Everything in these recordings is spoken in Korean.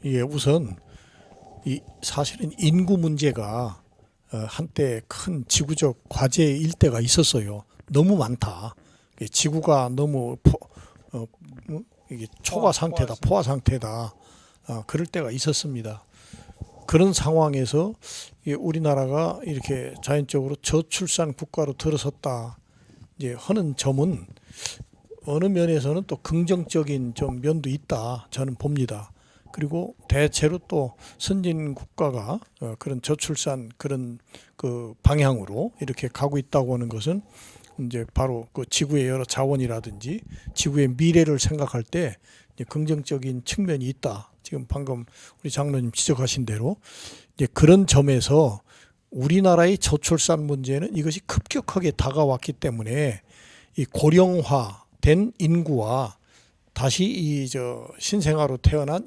예, 우선 이 사실은 인구 문제가 한때 큰 지구적 과제일 때가 있었어요. 너무 많다. 지구가 너무 어, 이게 초과 상태다, 포화 상태다. 그럴 때가 있었습니다. 그런 상황에서 우리나라가 이렇게 자연적으로 저출산 국가로 들어섰다 이제 하는 점은 어느 면에서는 또 긍정적인 좀 면도 있다 저는 봅니다. 그리고 대체로 또 선진 국가가 그런 저출산 그런 그 방향으로 이렇게 가고 있다고 하는 것은 이제 바로 그 지구의 여러 자원이라든지 지구의 미래를 생각할 때 이제 긍정적인 측면이 있다. 지금 방금 우리 장로님 지적하신 대로 이제 그런 점에서 우리나라의 저출산 문제는 이것이 급격하게 다가왔기 때문에 이 고령화된 인구와 다시 이 저 신생아로 태어난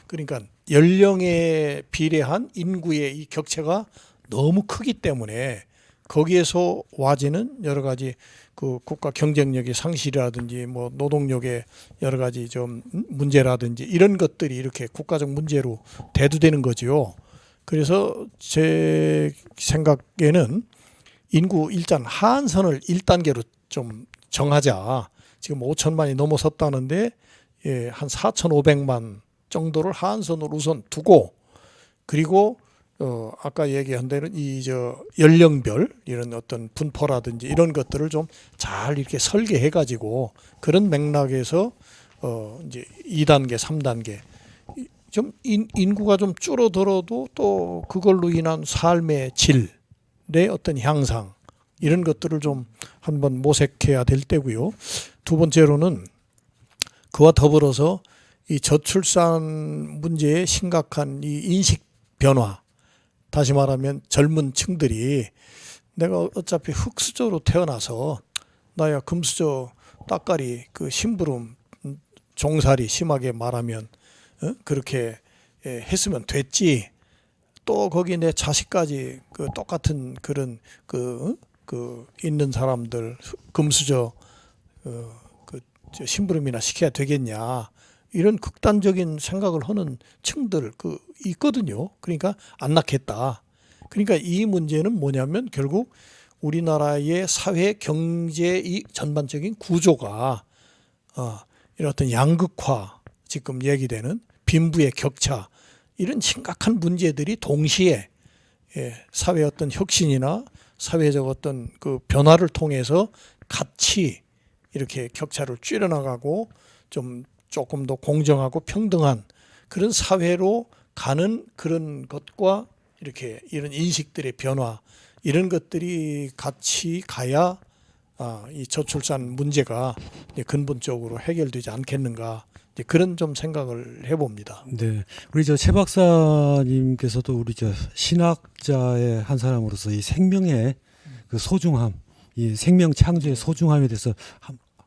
그러니까 연령에 비례한 인구의 이 격차가 너무 크기 때문에 거기에서 와지는 여러 가지 그 국가 경쟁력의 상실이라든지 뭐 노동력의 여러 가지 좀 문제라든지 이런 것들이 이렇게 국가적 문제로 대두되는 거지요. 그래서 제 생각에는 인구 일단 하한선을 1단계로 좀 정하자. 지금 5천만이 넘어섰다는데 한 4,500만 정도를 하한선으로 우선 두고 그리고 아까 얘기한 대로 이 저 연령별 이런 어떤 분포라든지 이런 것들을 좀 잘 이렇게 설계해 가지고 그런 맥락에서 이제 2단계, 3단계 좀 인구가 좀 줄어들어도 또 그걸로 인한 삶의 질의 어떤 향상 이런 것들을 좀 한번 모색해야 될 때고요. 두 번째로는 그와 더불어서 이 저출산 문제의 심각한 이 인식 변화, 다시 말하면 젊은 층들이 내가 어차피 흙수저로 태어나서 나야 금수저 따까리 그 심부름 종살이 심하게 말하면 그렇게 했으면 됐지. 또 거기 내 자식까지 그 똑같은 그런 그 있는 사람들 금수저 그 심부름이나 시켜야 되겠냐 이런 극단적인 생각을 하는 층들 그 있거든요. 그러니까 안 낳겠다. 그러니까 이 문제는 뭐냐면 결국 우리나라의 사회 경제 이 전반적인 구조가 이런 어떤 양극화 지금 얘기되는 빈부의 격차 이런 심각한 문제들이 동시에 사회 어떤 혁신이나 사회적 어떤 그 변화를 통해서 같이 이렇게 격차를 줄여나가고 좀 조금 더 공정하고 평등한 그런 사회로 가는 그런 것과 이렇게 이런 인식들의 변화 이런 것들이 같이 가야 이 저출산 문제가 근본적으로 해결되지 않겠는가 그런 좀 생각을 해봅니다. 네, 우리 저 최 박사님께서도 우리 저 신학자의 한 사람으로서 이 생명의 그 소중함, 이 생명 창조의 소중함에 대해서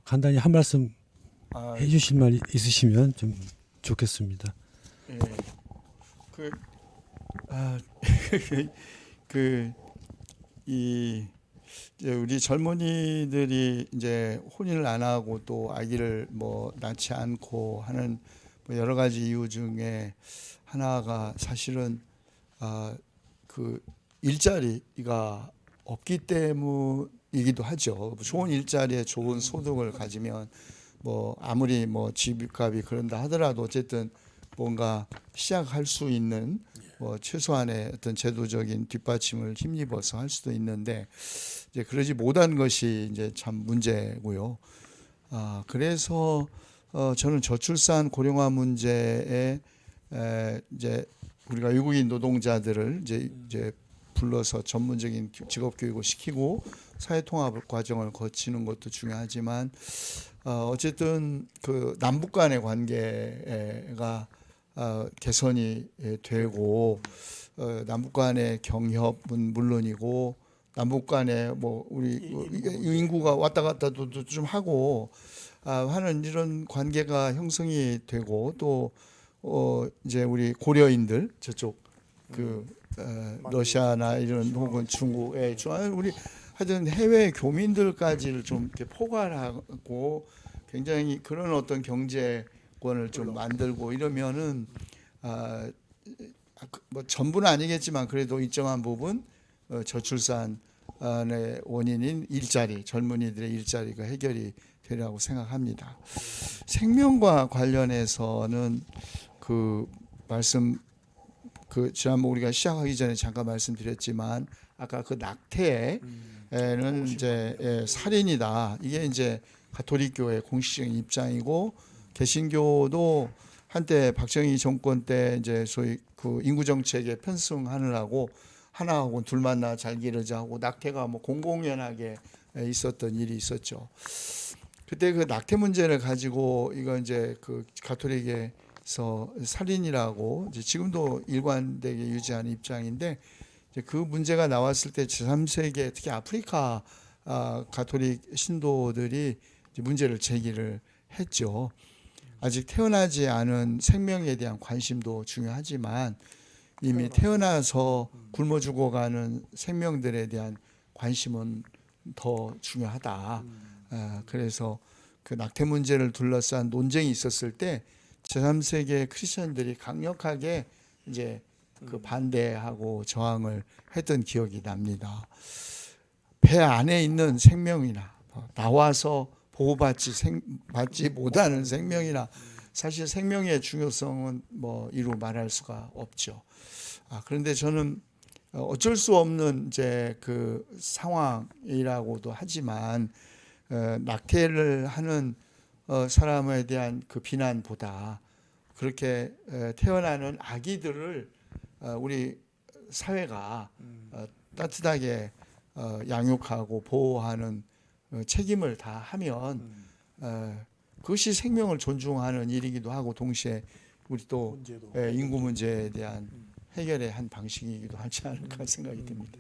간단히 한 말씀 해주실 말 있으시면 좀 좋겠습니다. 예, 그, 그, 이제 우리 젊은이들이 이제 혼인을 안 하고 또 아기를 뭐 낳지 않고 하는 뭐 여러 가지 이유 중에 하나가 사실은 그 일자리가 없기 때문이기도 하죠. 좋은 일자리에 좋은 소득을 가지면 뭐 아무리 뭐 집값이 그런다 하더라도 어쨌든 뭔가 시작할 수 있는 뭐 최소한의 어떤 제도적인 뒷받침을 힘입어서 할 수도 있는데 이제 그러지 못한 것이 이제 참 문제고요. 그래서 저는 저출산 고령화 문제에 이제 우리가 외국인 노동자들을 이제 불러서 전문적인 직업 교육을 시키고 사회 통합 과정을 거치는 것도 중요하지만 어쨌든 그 남북 간의 관계가 개선이 되고 남북 간의 경협은 물론이고 남북 간에 뭐 우리 인구가 왔다 갔다도 좀 하고 하는 이런 관계가 형성이 되고 또 이제 우리 고려인들 저쪽 그 러시아나 이런 혹은 중국에 우리 하여튼 해외 교민들까지를 좀 이렇게 포괄하고 굉장히 그런 어떤 경제권을 좀 만들고 이러면은 뭐 전부는 아니겠지만 그래도 일정한 부분 저출산의 원인인 일자리, 젊은이들의 일자리가 해결이 되리라고 생각합니다. 생명과 관련해서는 그 말씀 지난번 우리가 시작하기 전에 잠깐 말씀드렸지만 아까 그 낙태는 이제 살인이다. 이게 이제 가톨릭교의 공식적인 입장이고 개신교도 한때 박정희 정권 때 이제 소위 그 인구 정책에 편승하느라고 하나하고 둘 만나 잘 기르자 하고 낙태가 뭐 공공연하게 있었던 일이 있었죠. 그때 그 낙태 문제를 가지고 이거 이제 그 가톨릭에서 살인이라고 이제 지금도 일관되게 유지하는 입장인데 이제 그 문제가 나왔을 때 제3세계 특히 아프리카 가톨릭 신도들이 이제 문제를 제기를 했죠. 아직 태어나지 않은 생명에 대한 관심도 중요하지만 이미 태어나서 굶어 죽어가는 생명들에 대한 관심은 더 중요하다. 그래서 그 낙태 문제를 둘러싼 논쟁이 있었을 때 제3세계 크리스천들이 강력하게 이제 그 반대하고 저항을 했던 기억이 납니다. 배 안에 있는 생명이나 나와서 보호받지 못하는 생명이나 사실 생명의 중요성은 뭐 이루 말할 수가 없죠. 그런데 저는 어쩔 수 없는 이제 그 상황이라고도 하지만 낙태를 하는 사람에 대한 그 비난보다 그렇게 태어나는 아기들을 우리 사회가 따뜻하게 양육하고 보호하는 책임을 다하면 그것이 생명을 존중하는 일이기도 하고 동시에 우리 또 인구 문제에 대한 해결의 한 방식이기도 하지 않을까 생각이 듭니다.